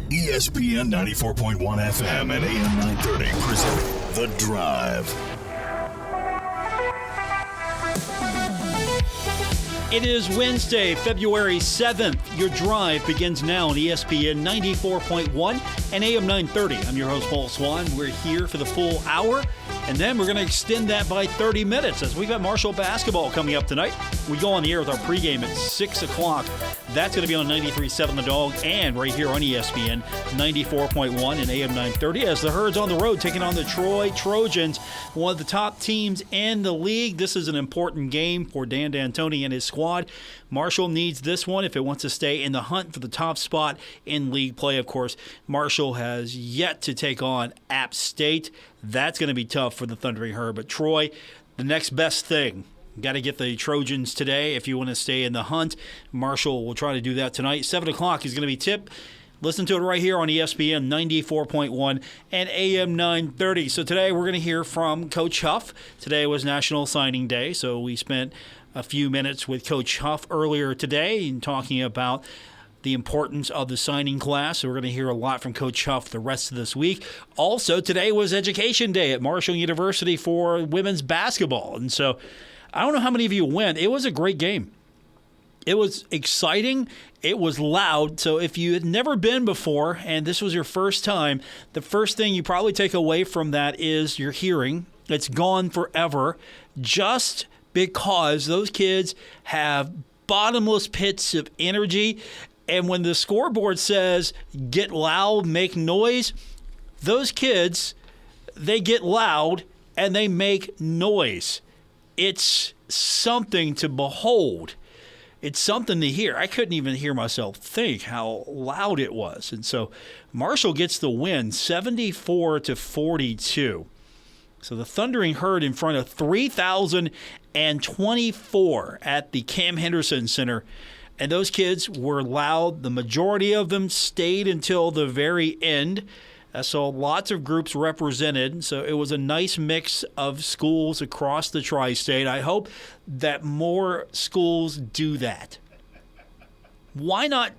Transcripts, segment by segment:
ESPN 94.1 FM and AM 930 present The Drive. It is Wednesday, February 7th. Your drive begins now on ESPN 94.1 and AM 930. I'm your host, Paul Swann. We're here for the full hour, and then we're going to extend that by 30 minutes as we've got Marshall basketball coming up tonight. We go on the air with our pregame at 6 o'clock. That's going to be on 93.7 The Dog and right here on ESPN 94.1 and AM 930 as the Herds on the road taking on the Troy Trojans, one of the top teams in the league. This is an important game for Dan D'Antoni and his squad. Marshall needs this one if it wants to stay in the hunt for the top spot in league play. Of course, Marshall has yet to take on App State. That's going to be tough for the Thundering Herd. But Troy, the next best thing. Got to get the Trojans today if you want to stay in the hunt. Marshall will try to do that tonight. 7 o'clock is going to be tip. Listen to it right here on ESPN 94.1 and AM 930. So today we're going to hear from Coach Huff. Today was National Signing Day, so we spent a few minutes with Coach Huff earlier today and talking about the importance of the signing class. So we're going to hear a lot from Coach Huff the rest of this week. Also, today was Education Day at Marshall University for women's basketball. And so I don't know how many of you went. It was a great game. It was exciting. It was loud. So if you had never been before and this was your first time, the first thing you probably take away from that is your hearing. It's gone forever just because those kids have bottomless pits of energy. And when the scoreboard says, get loud, make noise, those kids, they get loud and they make noise. It's something to behold. It's something to hear. I couldn't even hear myself think how loud it was. And so Marshall gets the win, 74-42. So the Thundering Herd in front of 3,024 at the Cam Henderson Center. And those kids were loud. The majority of them stayed until the very end. So lots of groups represented. So it was a nice mix of schools across the tri-state. I hope that more schools do that. Why not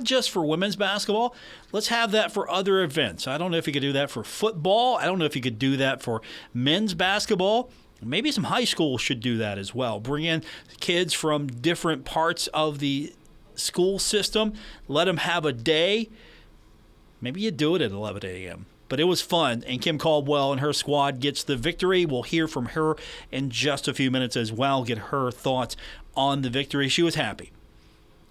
just for women's basketball? Let's have that for other events. I don't know if you could do that for football. I don't know if you could do that for men's basketball. Maybe some high schools should do that as well. Bring in kids from different parts of the school system. Let them have a day. Maybe you do it at 11 a.m. But it was fun, and Kim Caldwell and her squad gets the victory. We'll hear from her in just a few minutes as well, get her thoughts on the victory. She was happy.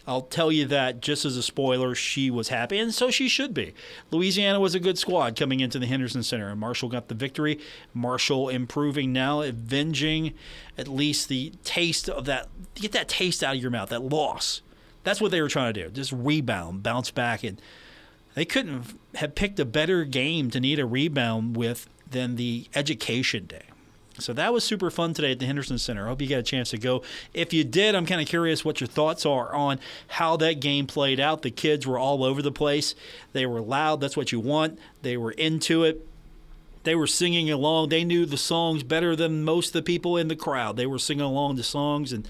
I'll tell you that just as a spoiler, she was happy, and so she should be. Louisiana was a good squad coming into the Henderson Center, and Marshall got the victory. Marshall improving now, avenging at least the taste of that. Get that taste out of your mouth, that loss. That's what they were trying to do, just rebound, bounce back, and they couldn't have picked a better game to need a rebound with than the Education Day. So that was super fun today at the Henderson Center. I hope you got a chance to go. If you did, I'm kind of curious what your thoughts are on how that game played out. The kids were all over the place. They were loud. That's what you want. They were into it. They were singing along. They knew the songs better than most of the people in the crowd. They were singing along the songs, and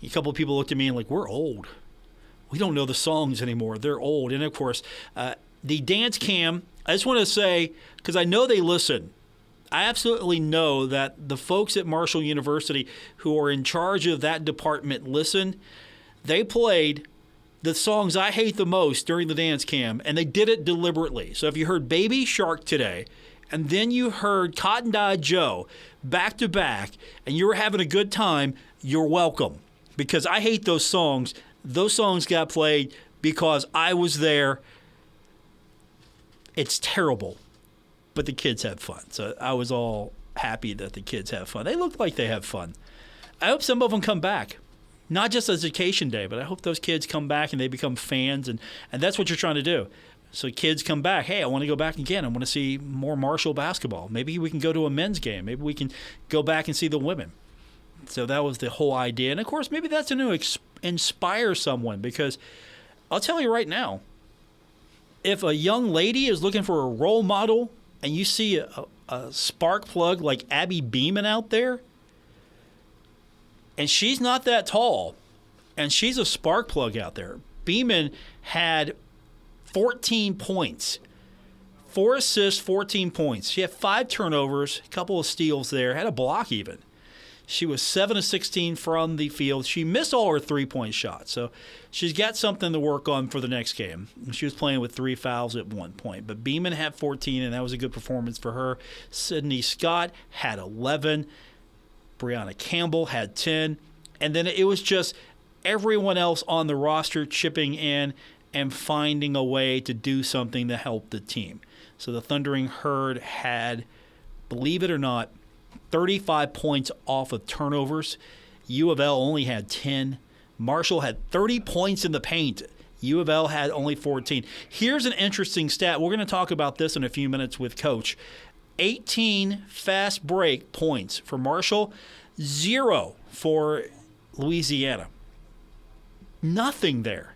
a couple of people looked at me and like, we're old. We don't know the songs anymore. They're old. And, of course, the dance cam, I just want to say, because I know they listen, I absolutely know that the folks at Marshall University who are in charge of that department listen. They played the songs I hate the most during the dance cam, and they did it deliberately. So if you heard Baby Shark today, and then you heard Cotton Eye Joe back to back, and you were having a good time, you're welcome. Because I hate those songs. Those songs got played because I was there. It's terrible, but the kids had fun. So I was all happy that the kids have fun. They look like they have fun. I hope some of them come back, not just Education Day, but I hope those kids come back and they become fans, and that's what you're trying to do. So kids come back. Hey, I want to go back again. I want to see more Marshall basketball. Maybe we can go to a men's game. Maybe we can go back and see the women. So that was the whole idea. And, of course, maybe that's going to inspire someone, because I'll tell you right now, if a young lady is looking for a role model and you see a spark plug like Abby Beeman out there, and she's not that tall, and she's a spark plug out there. Beeman had 14 points. 4 assists, 14 points. She had 5 turnovers, a couple of steals there, had a block even. She was 7 of 16 from the field. She missed all her three-point shots, so she's got something to work on for the next game. She was playing with 3 fouls at one point, but Beeman had 14, and that was a good performance for her. Sydney Scott had 11. Brianna Campbell had 10. And then it was just everyone else on the roster chipping in and finding a way to do something to help the team. So the Thundering Herd had, believe it or not, 35 points off of turnovers. U of L only had 10. Marshall had 30 points in the paint. U of L had only 14. Here's an interesting stat. We're going to talk about this in a few minutes with Coach. 18 fast break points for Marshall, 0 for Louisiana. Nothing there.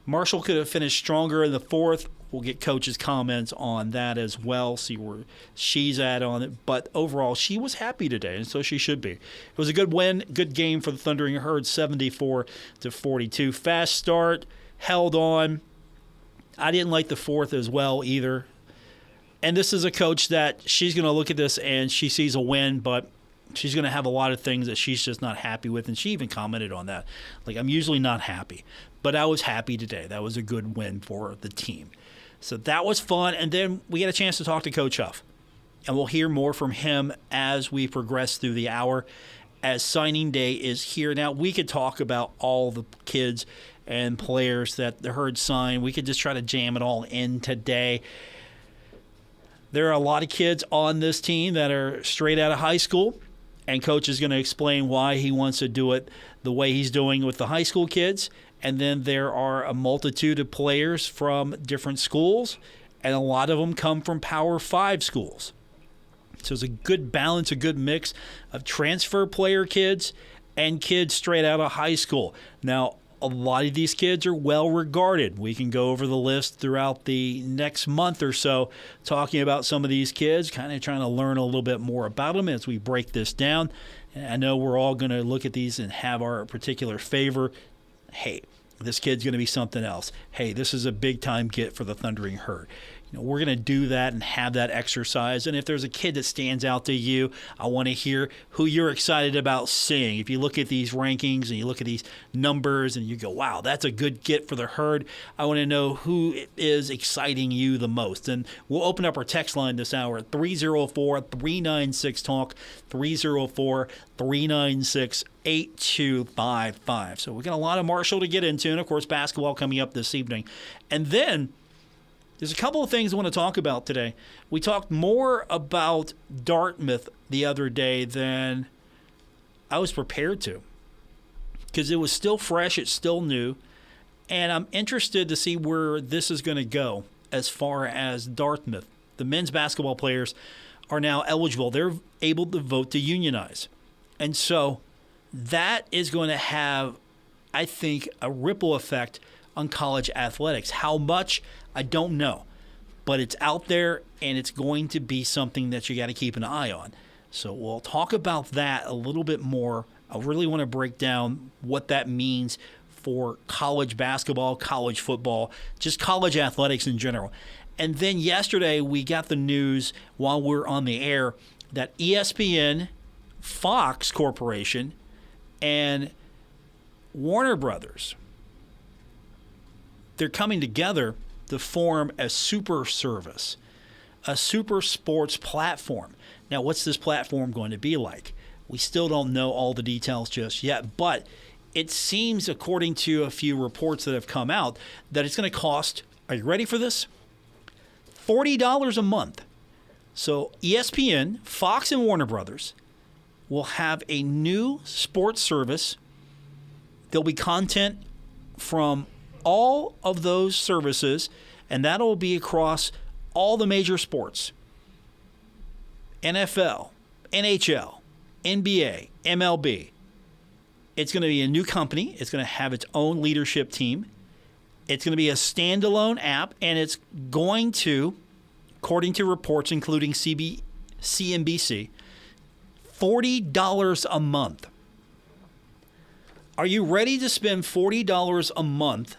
Marshall could have finished stronger in the fourth. We'll get Coach's comments on that as well, see where she's at on it. But overall, she was happy today, and so she should be. It was a good win, good game for the Thundering Herd, 74-42. Fast start, held on. I didn't like the fourth as well either. And this is a coach that she's going to look at this and she sees a win, but she's going to have a lot of things that she's just not happy with. And she even commented on that. Like, I'm usually not happy, but I was happy today. That was a good win for the team. So that was fun. And then we get a chance to talk to Coach Huff. And we'll hear more from him as we progress through the hour, as signing day is here. Now, we could talk about all the kids and players that the Herd signed. We could just try to jam it all in today. There are a lot of kids on this team that are straight out of high school, and Coach is going to explain why he wants to do it the way he's doing with the high school kids. And then there are a multitude of players from different schools, and a lot of them come from Power 5 schools. So it's a good balance, a good mix of transfer player kids and kids straight out of high school. Now, a lot of these kids are well regarded. We can go over the list throughout the next month or so, talking about some of these kids, kind of trying to learn a little bit more about them as we break this down. And I know we're all going to look at these and have our particular favor. Hey, this kid's going to be something else. Hey, this is a big-time get for the Thundering Herd. You know, we're going to do that and have that exercise. And if there's a kid that stands out to you, I want to hear who you're excited about seeing. If you look at these rankings and you look at these numbers and you go, wow, that's a good get for the Herd, I want to know who is exciting you the most. And we'll open up our text line this hour at 304-396-TALK, 304-396-8255. So we got a lot of Marshall to get into, and, of course, basketball coming up this evening. And then there's a couple of things I want to talk about today. We talked more about Dartmouth the other day than I was prepared to, because it was still fresh, it's still new, and I'm interested to see where this is going to go as far as Dartmouth. The men's basketball players are now eligible. They're able to vote to unionize. And so that is going to have, I think, a ripple effect on college athletics. How much, I don't know, but it's out there, and it's going to be something that you got to keep an eye on. So we'll talk about that a little bit more. I really want to break down what that means for college basketball, college football, just college athletics in general. And then yesterday we got the news while we're on the air that ESPN, Fox Corporation, and Warner Brothers, they're coming together to form a super service, a super sports platform. Now, what's this platform going to be like? We still don't know all the details just yet, but it seems, according to a few reports that have come out, that it's going to cost, are you ready for this? $40 a month. So ESPN, Fox, and Warner Brothers will have a new sports service. There'll be content from all of those services, and that'll be across all the major sports: NFL, NHL, NBA, MLB. It's going to be a new company. It's going to have its own leadership team. It's going to be a standalone app, and it's going to, according to reports including CNBC, $40 a month. Are you ready to spend $40 a month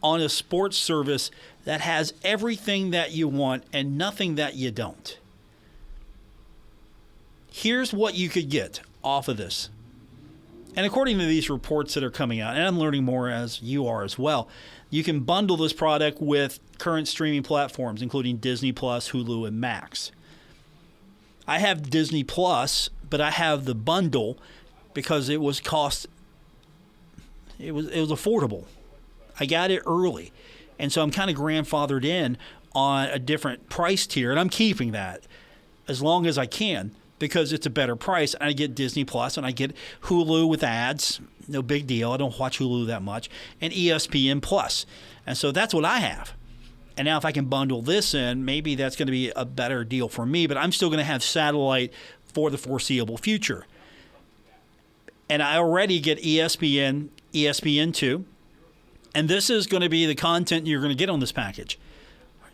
on a sports service that has everything that you want and nothing that you don't. Here's what you could get off of this. And according to these reports that are coming out, and I'm learning more as you are as well, you can bundle this product with current streaming platforms, including Disney Plus, Hulu, and Max. I have Disney Plus, but I have the bundle because it was affordable. I got it early. And so I'm kind of grandfathered in on a different price tier, and I'm keeping that as long as I can because it's a better price. I get Disney Plus and I get Hulu with ads. No big deal. I don't watch Hulu that much. And ESPN Plus. And so that's what I have. And now if I can bundle this in, maybe that's going to be a better deal for me, but I'm still going to have satellite for the foreseeable future. And I already get ESPN, ESPN2, and this is going to be the content you're going to get on this package.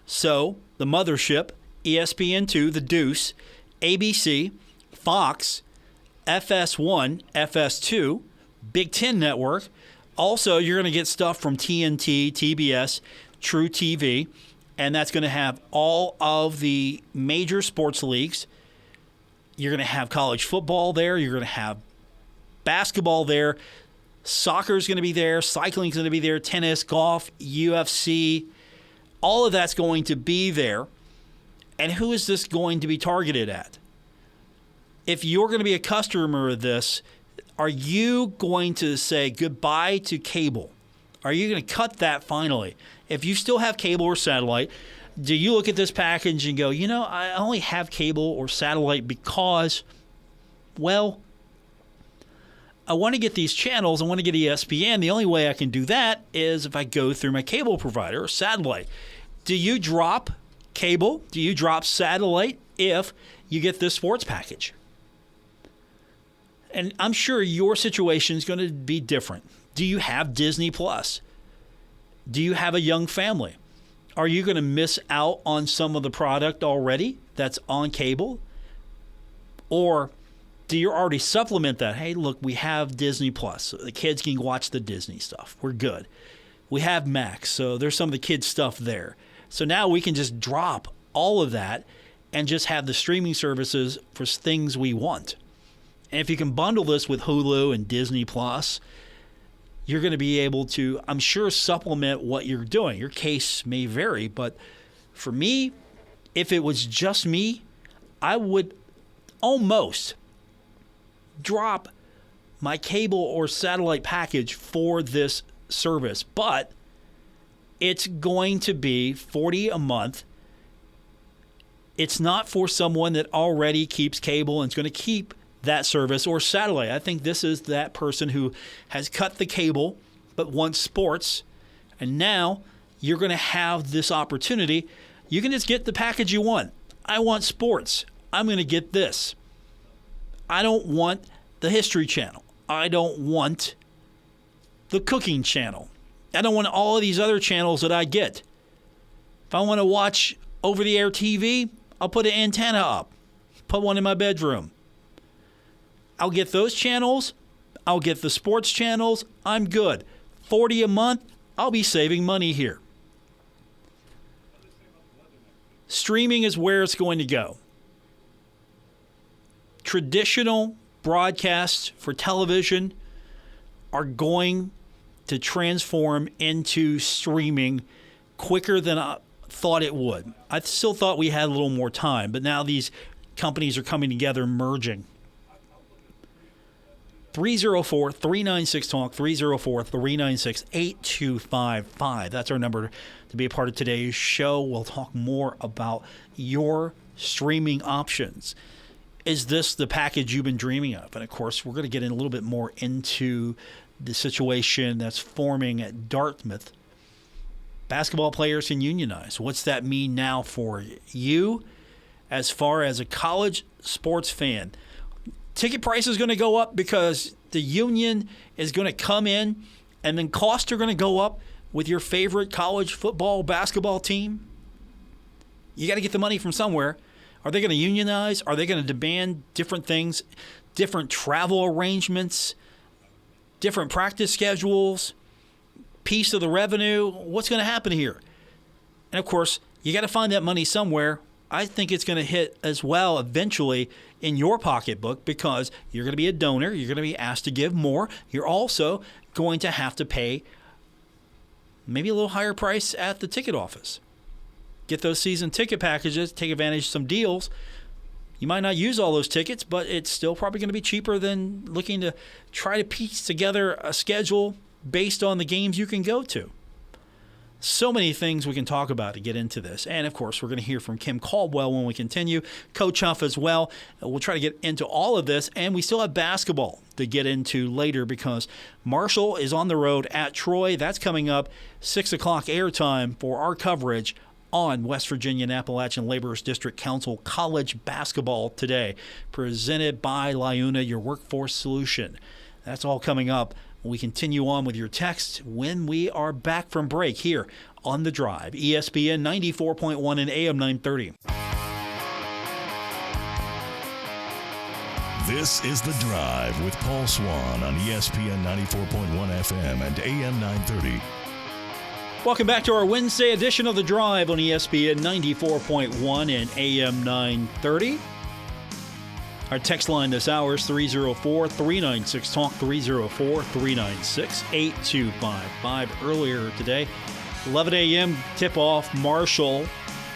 So the mothership, ESPN2, the Deuce, ABC, Fox, FS1, FS2, Big Ten Network. Also, you're going to get stuff from TNT, TBS, True TV, and that's going to have all of the major sports leagues. You're going to have college football there. You're going to have basketball there. Soccer's going to be there. Cycling's going to be there. Tennis, golf, UFC. All of that's going to be there. And who is this going to be targeted at? If you're going to be a customer of this, are you going to say goodbye to cable? Are you going to cut that finally? If you still have cable or satellite, do you look at this package and go, I only have cable or satellite because, well, I want to get these channels. I want to get ESPN. The only way I can do that is if I go through my cable provider or satellite. Do you drop cable? Do you drop satellite if you get this sports package? And I'm sure your situation is going to be different. Do you have Disney Plus? Do you have a young family? Are you going to miss out on some of the product already that's on cable? Or do you already supplement that? Hey, look, we have Disney Plus. So the kids can watch the Disney stuff. We're good. We have Max, so there's some of the kids' stuff there. So now we can just drop all of that and just have the streaming services for things we want. And if you can bundle this with Hulu and Disney Plus, you're going to be able to, I'm sure, supplement what you're doing. Your case may vary, but for me, if it was just me, I would almost drop my cable or satellite package for this service. But it's going to be $40 a month. It's not for someone that already keeps cable and is going to keep that service or satellite. I think this is that person who has cut the cable but wants sports, and now you're going to have this opportunity. You can just get the package you want. I want sports. I'm going to get this. I don't want the History Channel. I don't want the Cooking Channel. I don't want all of these other channels that I get. If I want to watch over-the-air TV, I'll put an antenna up, put one in my bedroom. I'll get those channels. I'll get the sports channels. I'm good. $40 a month, I'll be saving money here. Streaming is where it's going to go. Traditional broadcasts for television are going to transform into streaming quicker than I thought it would. I still thought we had a little more time, but now these companies are coming together, merging. 304-396-TALK, 304-396-8255. That's our number to be a part of today's show. We'll talk more about your streaming options. Is this the package you've been dreaming of? And, of course, we're going to get in a little bit more into the situation that's forming at Dartmouth. Basketball players can unionize. What's that mean now for you as far as a college sports fan? Ticket price is going to go up because the union is going to come in, and then costs are going to go up with your favorite college football, basketball team. You got to get the money from somewhere. Are they going to unionize? Are they going to demand different things, different travel arrangements, different practice schedules? piece of the revenue. What's going to happen here? And, of course, you got to find that money somewhere. I think it's going to hit as well eventually in your pocketbook because you're going to be a donor. You're going to be asked to give more. You're also going to have to pay maybe a little higher price at the ticket office. Get those season ticket packages, take advantage of some deals. You might not use all those tickets, but it's still probably going to be cheaper than looking to try to piece together a schedule based on the games you can go to. So many things we can talk about to get into this. And, of course, we're going to hear from Kim Caldwell when we continue, Coach Huff as well. We'll try to get into all of this. And we still have basketball to get into later because Marshall is on the road at Troy. That's coming up 6 o'clock airtime for our coverage on West Virginia and Appalachian Laborers District Council College Basketball today, presented by Liuna, your workforce solution. That's all coming up. We continue on with your text when we are back from break here on The Drive, ESPN 94.1 and AM 930. This is The Drive with Paul Swann on ESPN 94.1 FM and AM 930. Welcome back to our Wednesday edition of The Drive on ESPN 94.1 and AM 930. Our text line this hour is 304-396-TALK, 304-396-8255. Earlier today, 11 a.m. tip-off, Marshall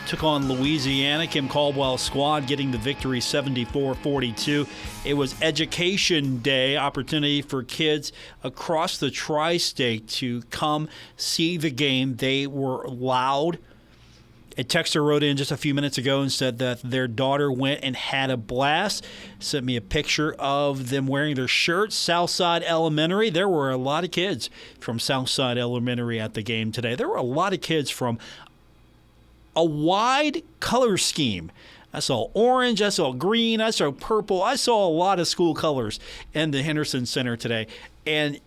took on Louisiana. Kim Caldwell's squad getting the victory 74-42. It was Education Day, opportunity for kids across the tri-state to come see the game. They were loud. A texter wrote in just a few minutes ago and said that their daughter went and had a blast. Sent me a picture of them wearing their shirts. Southside Elementary. There were a lot of kids from Southside Elementary at the game today. There were a lot of kids from a wide color scheme. I saw orange, I saw green, I saw purple. I saw a lot of school colors in the Henderson Center today. And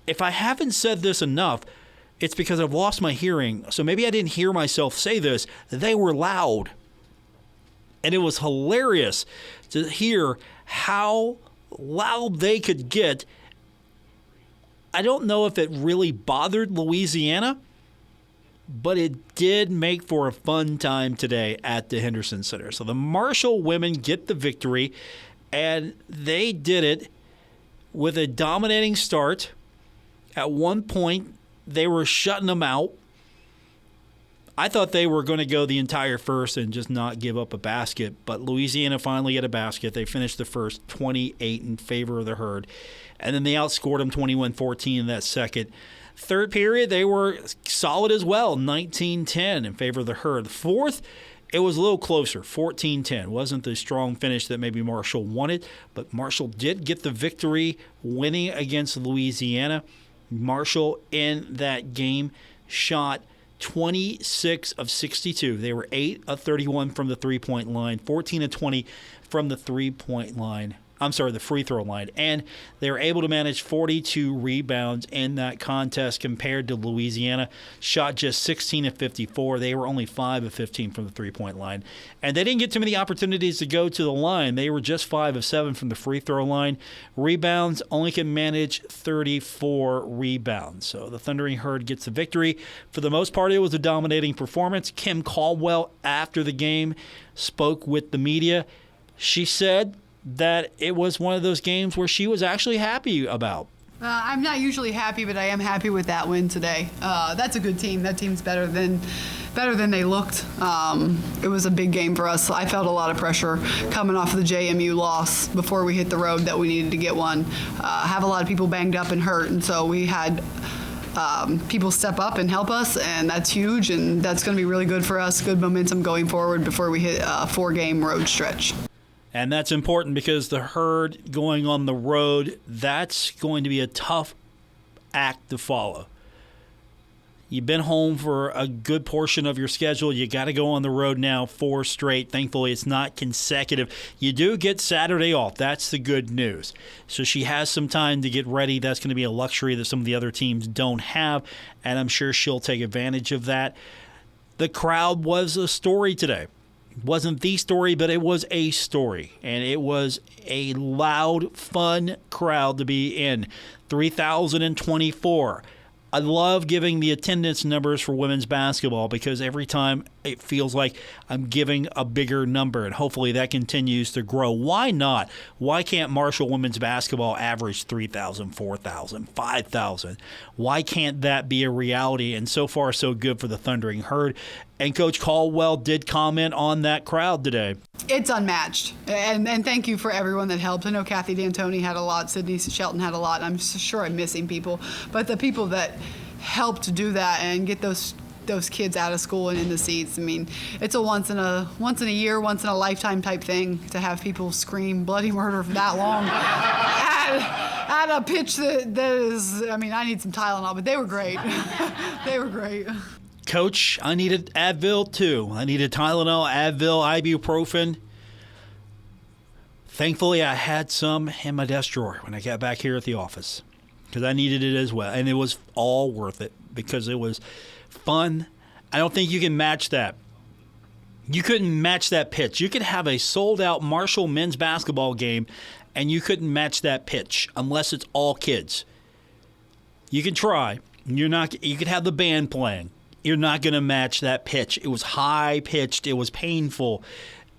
if I haven't said this enough, it's because I've lost my hearing. So maybe I didn't hear myself say this. They were loud. And it was hilarious to hear how loud they could get. I don't know if it really bothered Louisiana, but it did make for a fun time today at the Henderson Center. So the Marshall women get the victory, and they did it with a dominating start. At one point, they were shutting them out. I thought they were going to go the entire first and just not give up a basket, but Louisiana finally had a basket. They finished the first 28 in favor of the Herd, and then they outscored them 21-14 in that second. Third period, they were solid as well, 19-10 in favor of the Herd. Fourth, it was a little closer, 14-10. Wasn't the strong finish that maybe Marshall wanted, but Marshall did get the victory, winning against Louisiana. Marshall in that game shot 26 of 62. They were 8 of 31 from the three-point line, 14 of 20 from the three-point line. the free throw line. And they were able to manage 42 rebounds in that contest compared to Louisiana. Shot just 16 of 54. They were only 5 of 15 from the three-point line. And they didn't get too many opportunities to go to the line. They were just 5 of 7 from the free throw line. Rebounds, only can manage 34 rebounds. So the Thundering Herd gets the victory. For the most part, it was a dominating performance. Kim Caldwell, after the game, spoke with the media. She said that it was one of those games where she was actually happy about. I'm not usually happy, but I am happy with that win today. That's a good team. That team's better than they looked. It was a big game for us. I felt a lot of pressure coming off of the JMU loss before we hit the road that we needed to get one. Have a lot of people banged up and hurt, and so we had people step up and help us, and that's huge, and that's going to be really good for us. Good momentum going forward before we hit a 4-game road stretch. And that's important because the Herd going on the road, that's going to be a tough act to follow. You've been home for a good portion of your schedule. You got to go on the road now 4 straight. Thankfully, it's not consecutive. You do get Saturday off. That's the good news. So she has some time to get ready. That's going to be a luxury that some of the other teams don't have, and I'm sure she'll take advantage of that. The crowd was a story today. It wasn't the story, but it was a story, and it was a loud, fun crowd to be in. 3,024. I love giving the attendance numbers for women's basketball because every time it feels like I'm giving a bigger number, and hopefully that continues to grow. Why not? Why can't Marshall women's basketball average 3,000, 4,000, 5,000? Why can't that be a reality? And so far, so good for the Thundering Herd. And Coach Caldwell did comment on that crowd today. It's unmatched. And thank you for everyone that helped. I know Kathy D'Antoni had a lot. Sydney Shelton had a lot. I'm sure I'm missing people. But the people that helped do that and get those kids out of school and in the seats, I mean, it's a once in a year, once in a lifetime type thing to have people scream bloody murder for that long at a pitch that is, I mean, I need some Tylenol, but they were great. They were great. Coach, I needed Advil too. I needed Tylenol, Advil, ibuprofen. Thankfully, I had some in my desk drawer when I got back here at the office because I needed it as well. And it was all worth it because it was fun. I don't think you can match that. You couldn't match that pitch. You could have a sold-out Marshall men's basketball game, and you couldn't match that pitch unless it's all kids. You can try. You could have the band playing. You're not going to match that pitch. It was high-pitched. It was painful.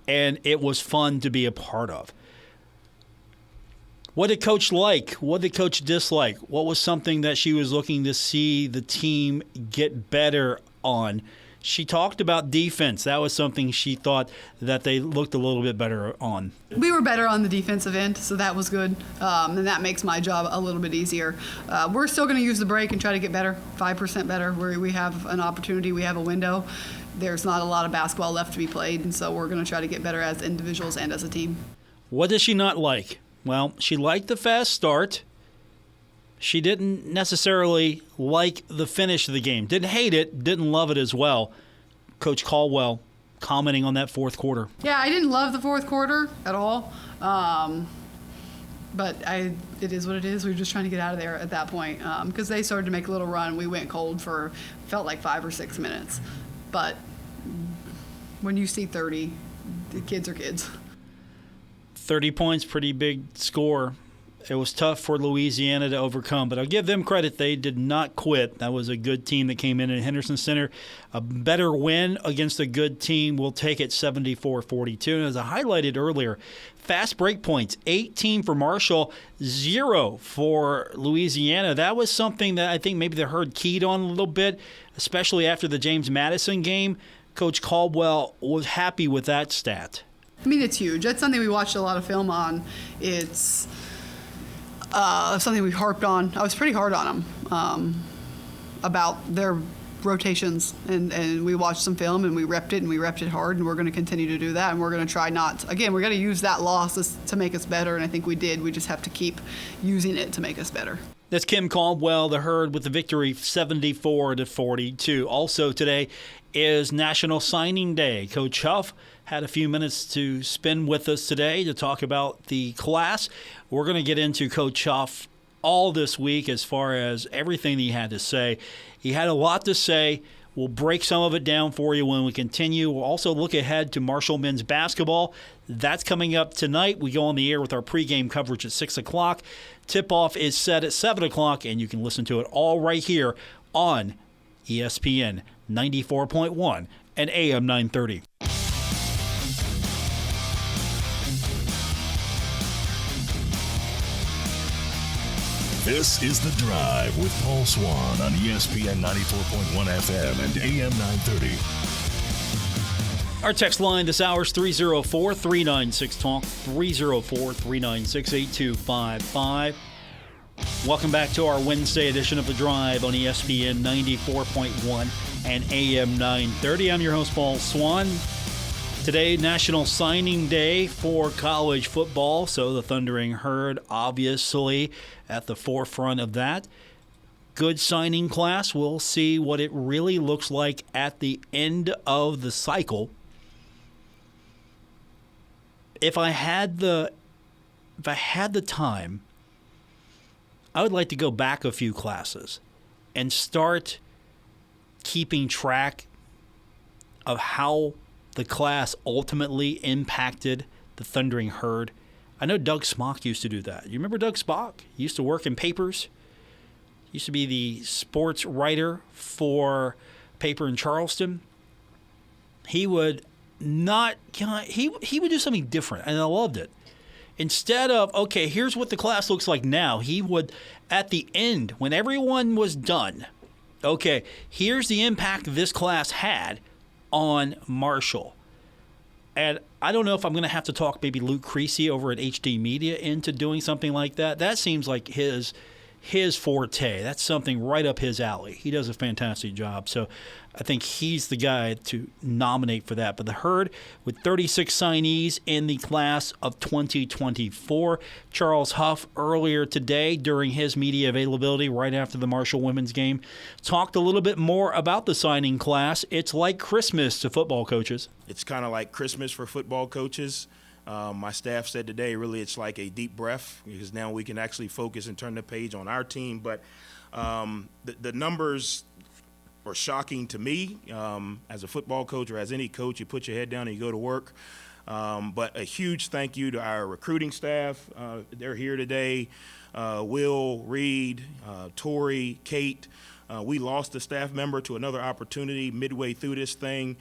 And it was fun to be a part of. What did Coach like? What did Coach dislike? What was something that she was looking to see the team get better on? She talked about defense. That was something she thought that they looked a little bit better on. We were better on the defensive end, so that was good. And that makes my job a little bit easier. We're still going to use the break and try to get better, 5% better, where we have an opportunity, we have a window. There's not a lot of basketball left to be played, and so we're going to try to get better as individuals and as a team. What does she not like? Well, she liked the fast start. She didn't necessarily like the finish of the game. Didn't hate it, didn't love it as well. Coach Caldwell commenting on that fourth quarter. Yeah, I didn't love the fourth quarter at all. But it is what it is. We were just trying to get out of there at that point because they started to make a little run. We went cold for, felt like 5 or 6 minutes. But when you see 30, the kids are kids. 30 points, pretty big score. It was tough for Louisiana to overcome, but I'll give them credit. They did not quit. That was a good team that came in at Henderson Center. A better win against a good team. We'll take it 74-42. And as I highlighted earlier, fast break points, 18 for Marshall, 0 for Louisiana. That was something that I think maybe the Herd keyed on a little bit, especially after the James Madison game. Coach Caldwell was happy with that stat. I mean, it's huge. That's something we watched a lot of film on. It's something we harped on. I was pretty hard on them about their rotations, and we watched some film and we repped it hard, and we're going to continue to do that, and we're going to try not. Again, we're going to use that loss to make us better, and I think we did. We just have to keep using it to make us better. That's Kim Caldwell, the Herd, with the victory 74-42. Also today is National Signing Day. Coach Huff had a few minutes to spend with us today to talk about the class. We're going to get into Coach Huff all this week as far as everything that he had to say. He had a lot to say. We'll break some of it down for you when we continue. We'll also look ahead to Marshall men's basketball. That's coming up tonight. We go on the air with our pregame coverage at 6 o'clock. Tip-off is set at 7 o'clock, and you can listen to it all right here on ESPN 94.1 and AM 930. This is The Drive with Paul Swann on ESPN 94.1 FM and AM 930. Our text line this hour is 304-396-TALK, 304-396-8255. Welcome back to our Wednesday edition of The Drive on ESPN 94.1 and AM 930. I'm your host, Paul Swann. Today, National Signing Day for college football, so the Thundering Herd obviously at the forefront of that. Good signing class. We'll see what it really looks like at the end of the cycle. If I had the time, I would like to go back a few classes and start keeping track of how the class ultimately impacted the Thundering Herd. I know Doug Smock used to do that. You remember Doug Smock? He used to work in papers. used to be the sports writer for a paper in Charleston. He would not, he would do something different, and I loved it. Instead of, okay, here's what the class looks like now, he would, at the end, when everyone was done, okay, here's the impact this class had on Marshall. And I don't know if I'm going to have to talk maybe Luke Creasy over at HD Media into doing something like that. That seems like his forte. That's something right up his alley. He does a fantastic job. So I think he's the guy to nominate for that. But the Herd, with 36 signees in the class of 2024, Charles Huff earlier today during his media availability right after the Marshall women's game talked a little bit more about the signing class. It's like Christmas to football coaches. It's kind of like Christmas for football coaches. My staff said today, really, it's like a deep breath because now we can actually focus and turn the page on our team. But the numbers are shocking to me. As a football coach or as any coach, you put your head down and you go to work. But a huge thank you to our recruiting staff. They're here today. Will, Reed, Tori, Kate. We lost a staff member to another opportunity midway through this thing.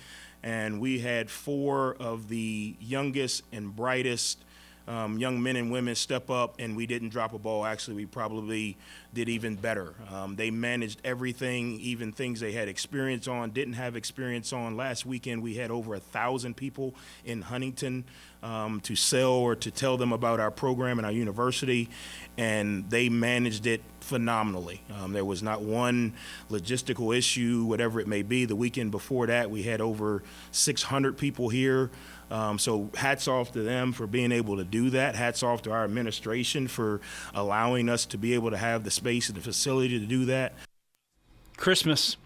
And we had 4 of the youngest and brightest young men and women step up, and we didn't drop a ball. Actually, we probably did even better. They managed everything, even things they had experience on, didn't have experience on. Last weekend, we had over 1,000 people in Huntington to sell or to tell them about our program and our university, and they managed it phenomenally. There was not one logistical issue, whatever it may be. The weekend before that, we had over 600 people here. So hats off to them for being able to do that. Hats off to our administration for allowing us to be able to have the space and the facility to do that. Christmas.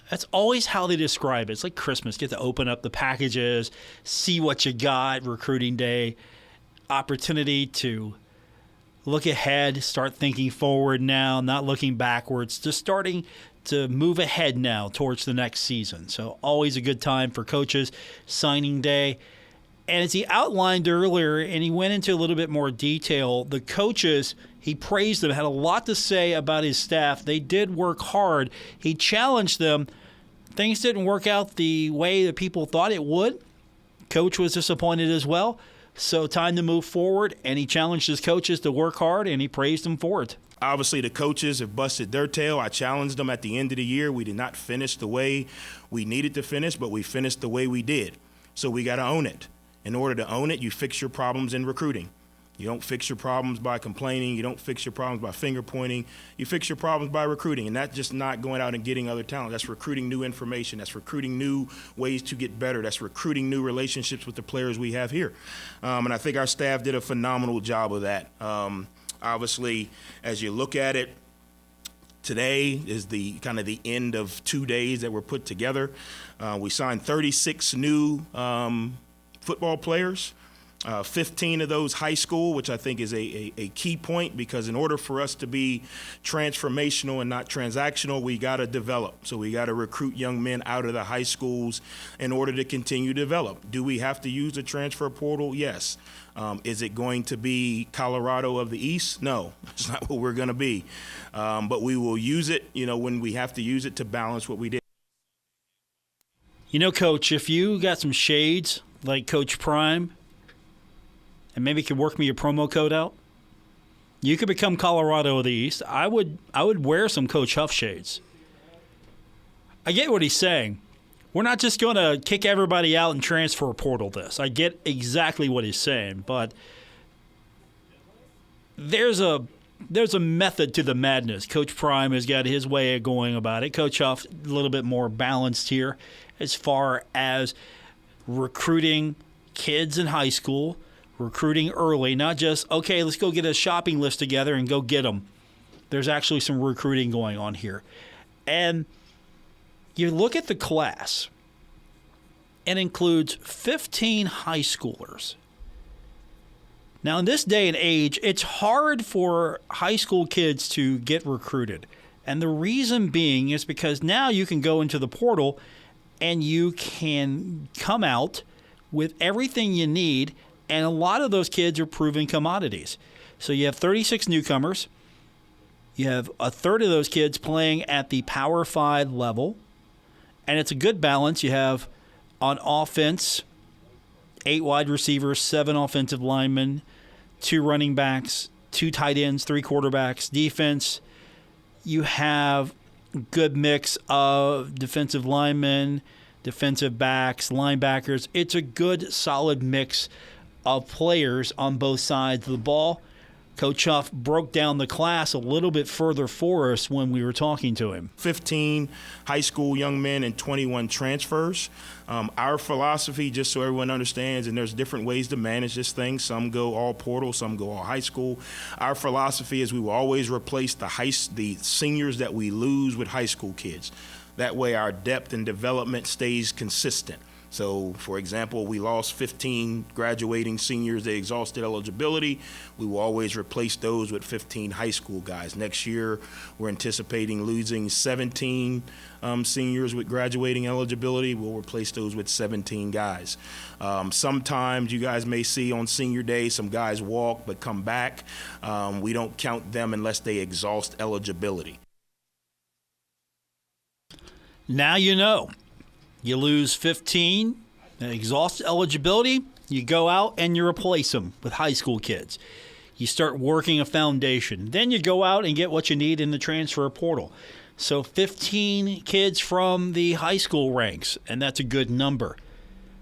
That's always how they describe it. It's like Christmas. Get to open up the packages, see what you got, recruiting day, opportunity to look ahead, start thinking forward now, not looking backwards, just starting to move ahead now towards the next season. So always a good time for coaches, signing day. And as he outlined earlier, and he went into a little bit more detail, the coaches, he praised them, had a lot to say about his staff. They did work hard. He challenged them. Things didn't work out the way that people thought it would. Coach was disappointed as well. So time to move forward, and he challenged his coaches to work hard, and he praised them for it. Obviously, the coaches have busted their tail. I challenged them at the end of the year. We did not finish the way we needed to finish, but we finished the way we did. So we got to own it. In order to own it, you fix your problems in recruiting. You don't fix your problems by complaining. You don't fix your problems by finger pointing. You fix your problems by recruiting, and that's just not going out and getting other talent. That's recruiting new information. That's recruiting new ways to get better. That's recruiting new relationships with the players we have here. And I think our staff did a phenomenal job of that. Obviously, as you look at it, today is the kind of the end of 2 days that were put together. We signed 36 new football players. 15 of those high school, which I think is a key point, because in order for us to be transformational and not transactional, we got to develop. So we got to recruit young men out of the high schools in order to continue to develop. Do we have to use the transfer portal? Yes. Is it going to be Colorado of the East? No, that's not what we're going to be. But we will use it, when we have to use it to balance what we did. Coach, if you got some shades like Coach Prime, and maybe could work me a promo code out, you could become Colorado of the East. I would wear some Coach Huff shades. I get what he's saying. We're not just going to kick everybody out and transfer portal this. I get exactly what he's saying, but there's a method to the madness. Coach Prime has got his way of going about it. Coach Huff, a little bit more balanced here as far as recruiting kids in high school, recruiting early, not just, okay, let's go get a shopping list together and go get them. There's actually some recruiting going on here. And you look at the class, it includes 15 high schoolers. Now, in this day and age, it's hard for high school kids to get recruited. And the reason being is because now you can go into the portal and you can come out with everything you need, and a lot of those kids are proven commodities. So you have 36 newcomers. You have a third of those kids playing at the Power 5 level, and it's a good balance. You have on offense 8 wide receivers, 7 offensive linemen, 2 running backs, 2 tight ends, 3 quarterbacks. Defense, you have a good mix of defensive linemen, defensive backs, linebackers. It's a good, solid mix of players on both sides of the ball. Coach Huff broke down the class a little bit further for us when we were talking to him. 15 high school young men and 21 transfers. Our philosophy, just so everyone understands, and there's different ways to manage this thing. Some go all portal, some go all high school. Our philosophy is we will always replace the seniors that we lose with high school kids. That way our depth and development stays consistent. So, for example, we lost 15 graduating seniors. They exhausted eligibility. We will always replace those with 15 high school guys. Next year, we're anticipating losing 17 seniors with graduating eligibility. We'll replace those with 17 guys. Sometimes you guys may see on senior day some guys walk but come back. We don't count them unless they exhaust eligibility. Now you know. You lose 15, exhaust eligibility, you go out and you replace them with high school kids. You start working a foundation. Then you go out and get what you need in the transfer portal. So 15 kids from the high school ranks, and that's a good number.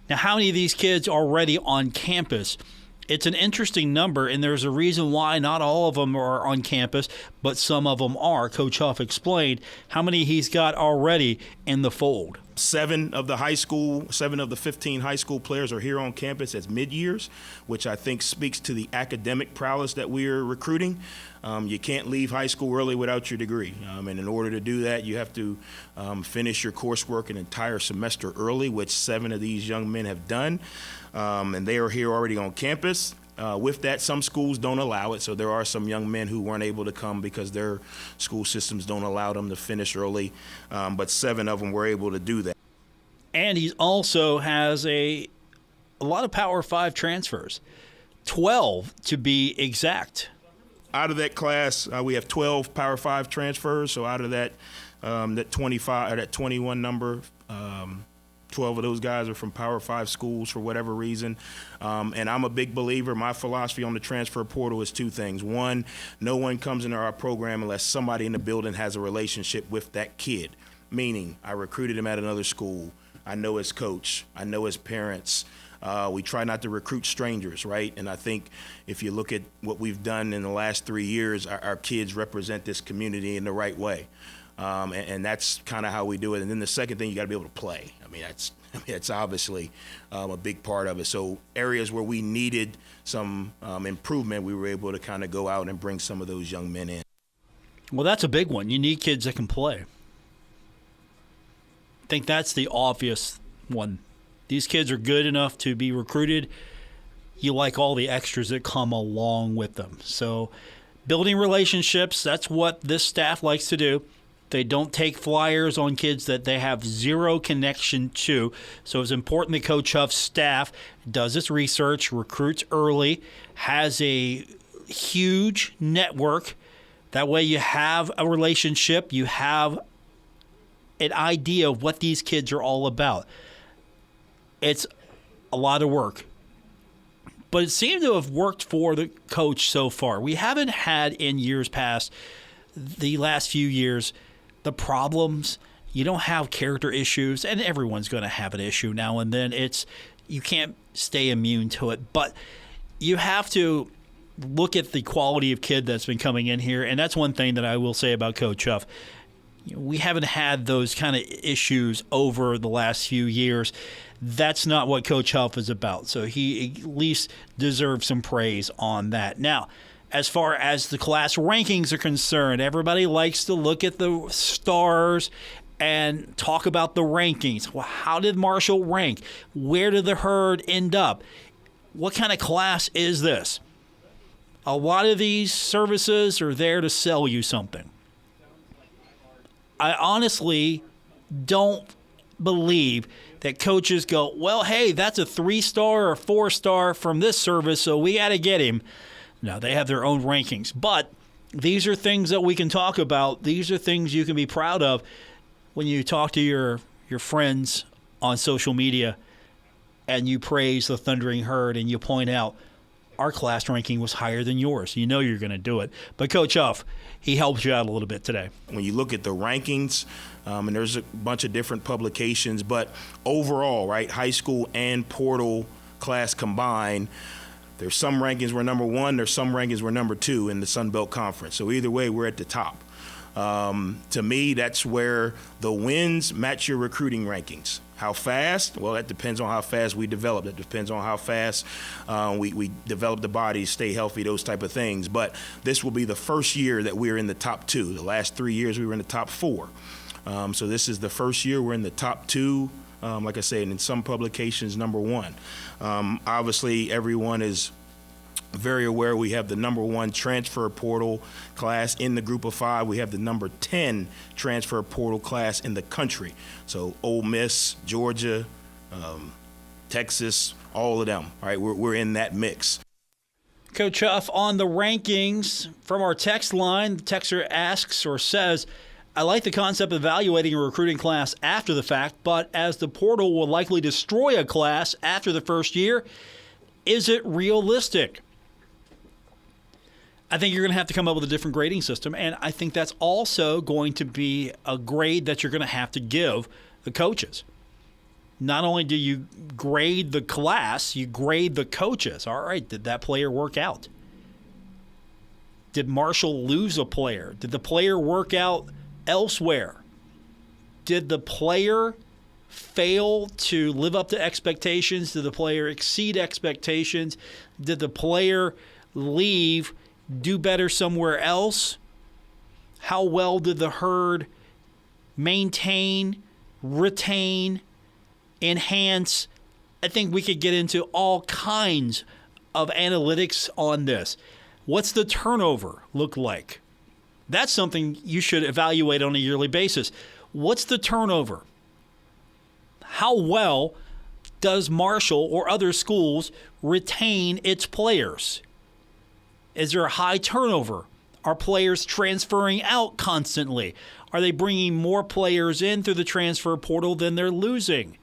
Now, how many of these kids are already on campus? It's an interesting number, and there's a reason why not all of them are on campus, but some of them are. Coach Huff explained how many he's got already in the fold. 7 of the 15 high school players are here on campus as mid-years, which I think speaks to the academic prowess that we are recruiting. You can't leave high school early without your degree. And in order to do that, you have to finish your coursework an entire semester early, which 7 of these young men have done. And they are here already on campus. With that, some schools don't allow it, so there are some young men who weren't able to come because their school systems don't allow them to finish early, but 7 of them were able to do that. And he also has a lot of Power 5 transfers, 12 to be exact. Out of that class, we have 12 Power 5 transfers, so out of that, that 25 or that 21 number, 12 of those guys are from Power 5 schools for whatever reason. And I'm a big believer. My philosophy on the transfer portal is 2 things. One, no one comes into our program unless somebody in the building has a relationship with that kid, meaning I recruited him at another school. I know his coach. I know his parents. We try not to recruit strangers, right? And I think if you look at what we've done in the last 3 years, our kids represent this community in the right way. And that's kind of how we do it. And then the second thing, you got to be able to play. I mean, that's obviously a big part of it. So areas where we needed some improvement, we were able to kind of go out and bring some of those young men in. Well, that's a big one. You need kids that can play. I think that's the obvious one. These kids are good enough to be recruited. You like all the extras that come along with them. So building relationships, that's what this staff likes to do. They don't take flyers on kids that they have zero connection to. So it's important that Coach Huff's staff does its research, recruits early, has a huge network. That way you have a relationship, you have an idea of what these kids are all about. It's a lot of work. But it seemed to have worked for the coach so far. We haven't had in years past, the last few years, the problems. You don't have character issues, and everyone's going to have an issue now and then. You can't stay immune to it, but you have to look at the quality of kid that's been coming in here, and that's one thing that I will say about Coach Huff. We haven't had those kind of issues over the last few years. That's not what Coach Huff is about, so he at least deserves some praise on that. Now, as far as the class rankings are concerned, everybody likes to look at the stars and talk about the rankings. Well, how did Marshall rank? Where did the herd end up? What kind of class is this? A lot of these services are there to sell you something. I honestly don't believe that coaches go, well, hey, that's a 3-star or 4-star from this service, so we got to get him. No, they have their own rankings. But These are things that we can talk about. These are things you can be proud of when you talk to your friends on social media and you praise the Thundering Herd and you point out our class ranking was higher than yours. You know you're going to do it. But Coach Huff, he helped you out a little bit today. When you look at the rankings, and there's a bunch of different publications, but overall, right, high school and portal class combined, there's some rankings were number one, there's some rankings were number two in the Sun Belt Conference. So either way, we're at the top. To me, that's where the wins match your recruiting rankings. How fast? Well, that depends on how fast we develop. That depends on how fast we develop the body, stay healthy, those type of things. But this will be the first year that we're in the top two. The last 3 years we were in the top four. So this is the first year we're in the top two. Like I said, in some publications, number one. Obviously, everyone is very aware we have the number one transfer portal class in the group of five. We have the number 10 transfer portal class in the country. So Ole Miss, Georgia, Texas, all of them. All right, we're in that mix. Coach Huff, on the rankings from our text line, the texter asks or says, I like the concept of evaluating a recruiting class after the fact, but as the portal will likely destroy a class after the first year, is it realistic? I think you're going to have to come up with a different grading system, and I think that's also going to be a grade that you're going to have to give the coaches. Not only do you grade the class, you grade the coaches. All right, did that player work out? Did Marshall lose a player? Did the player work out elsewhere? Did the player fail to live up to expectations? Did the player exceed expectations? Did the player leave, do better somewhere else? How well did the Herd maintain, retain, enhance? I think we could get into all kinds of analytics on this. What's the turnover look like? That's something you should evaluate on a yearly basis. What's the turnover? How well does Marshall or other schools retain its players? Is there a high turnover? Are players transferring out constantly? Are they bringing more players in through the transfer portal than they're losing?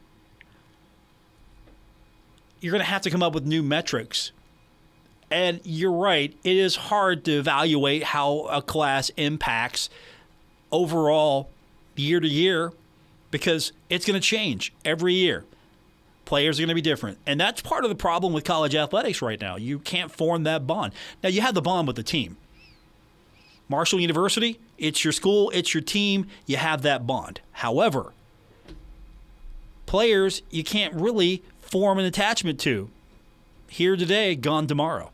You're going to have to come up with new metrics. And you're right, it is hard to evaluate how a class impacts overall year to year because it's going to change every year. Players are going to be different. And that's part of the problem with college athletics right now. You can't form that bond. Now, you have the bond with the team. Marshall University, it's your school, it's your team. You have that bond. However, players you can't really form an attachment to. Here today, gone tomorrow.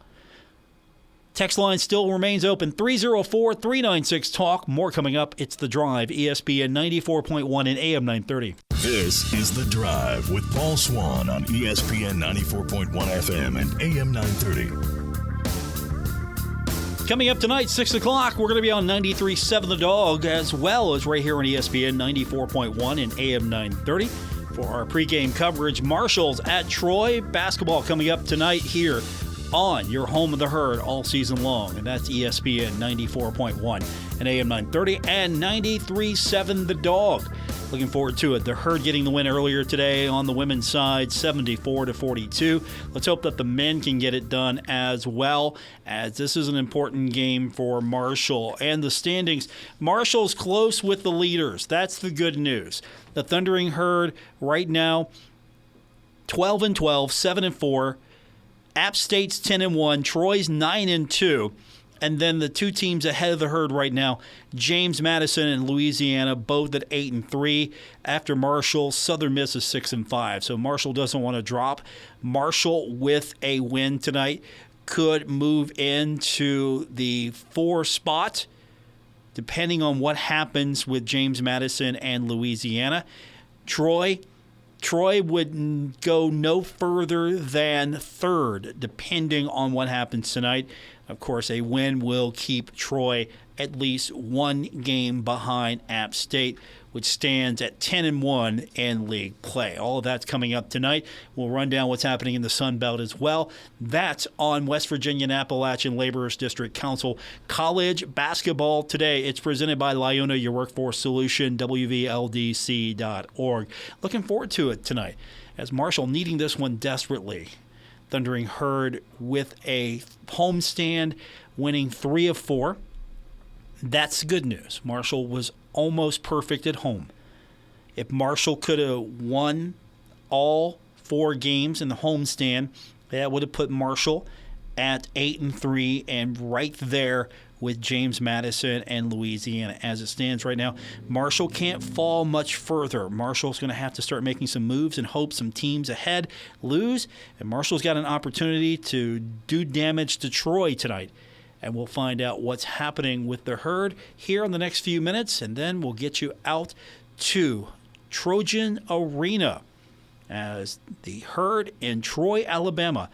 Text line still remains open, 304-396-TALK. More coming up. It's The Drive, ESPN 94.1 and AM 930. This is The Drive with Paul Swann on ESPN 94.1 FM and AM 930. Coming up tonight, 6 o'clock, we're going to be on 93.7 The Dog, as well as right here on ESPN 94.1 and AM 930. For our pregame coverage, Marshall's at Troy. Basketball coming up tonight here on your home of the Herd all season long. And that's ESPN 94.1 and AM 930 and 93.7 The Dog. Looking forward to it. The Herd getting the win earlier today on the women's side, 74-42. Let's hope that the men can get it done as well, as this is an important game for Marshall. And the standings, Marshall's close with the leaders. That's the good news. The Thundering Herd right now, 12-12, 7-4. App State's 10-1. Troy's 9-2. And then the two teams ahead of the Herd right now, James Madison and Louisiana, both at 8-3. After Marshall, Southern Miss is 6-5. So Marshall doesn't want to drop. Marshall with a win tonight could move into the 4 spot, depending on what happens with James Madison and Louisiana. Troy would go no further than 3rd, depending on what happens tonight. Of course, a win will keep Troy at least one game behind App State, which stands at 10-1 in league play. All of that's coming up tonight. We'll run down what's happening in the Sun Belt as well. That's on West Virginia and Appalachian Laborers District Council College basketball today. It's presented by Lyona, your workforce solution, WVLDC.org. Looking forward to it tonight as Marshall needing this one desperately. Thundering Herd with a homestand, winning 3 of 4. That's good news. Marshall was almost perfect at home. If Marshall could have won all 4 games in the homestand, that would have put Marshall at 8-3 and right there with James Madison and Louisiana. As it stands right now, Marshall can't fall much further. Marshall's going to have to start making some moves and hope some teams ahead lose, and Marshall's got an opportunity to do damage to Troy tonight. And we'll find out what's happening with the Herd here in the next few minutes, and then we'll get you out to Trojan Arena as the Herd in Troy, Alabama.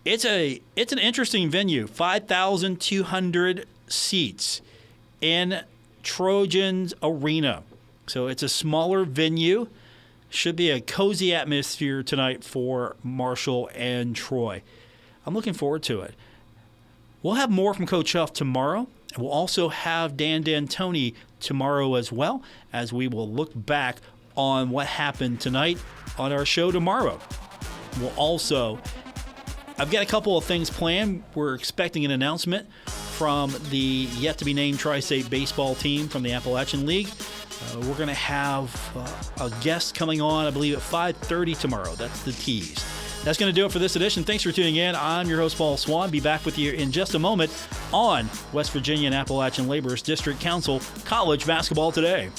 It's an interesting venue, 5,200 seats in Trojan's Arena. So it's a smaller venue. Should be a cozy atmosphere tonight for Marshall and Troy. I'm looking forward to it. We'll have more from Coach Huff tomorrow. We'll also have Dan D'Antoni tomorrow as well, as we will look back on what happened tonight on our show tomorrow. I've got a couple of things planned. We're expecting an announcement from the yet-to-be-named Tri-State baseball team from the Appalachian League. We're going to have a guest coming on, I believe, at 5:30 tomorrow. That's the tease. That's going to do it for this edition. Thanks for tuning in. I'm your host, Paul Swann. Be back with you in just a moment on West Virginia and Appalachian Laborers District Council College Basketball Today.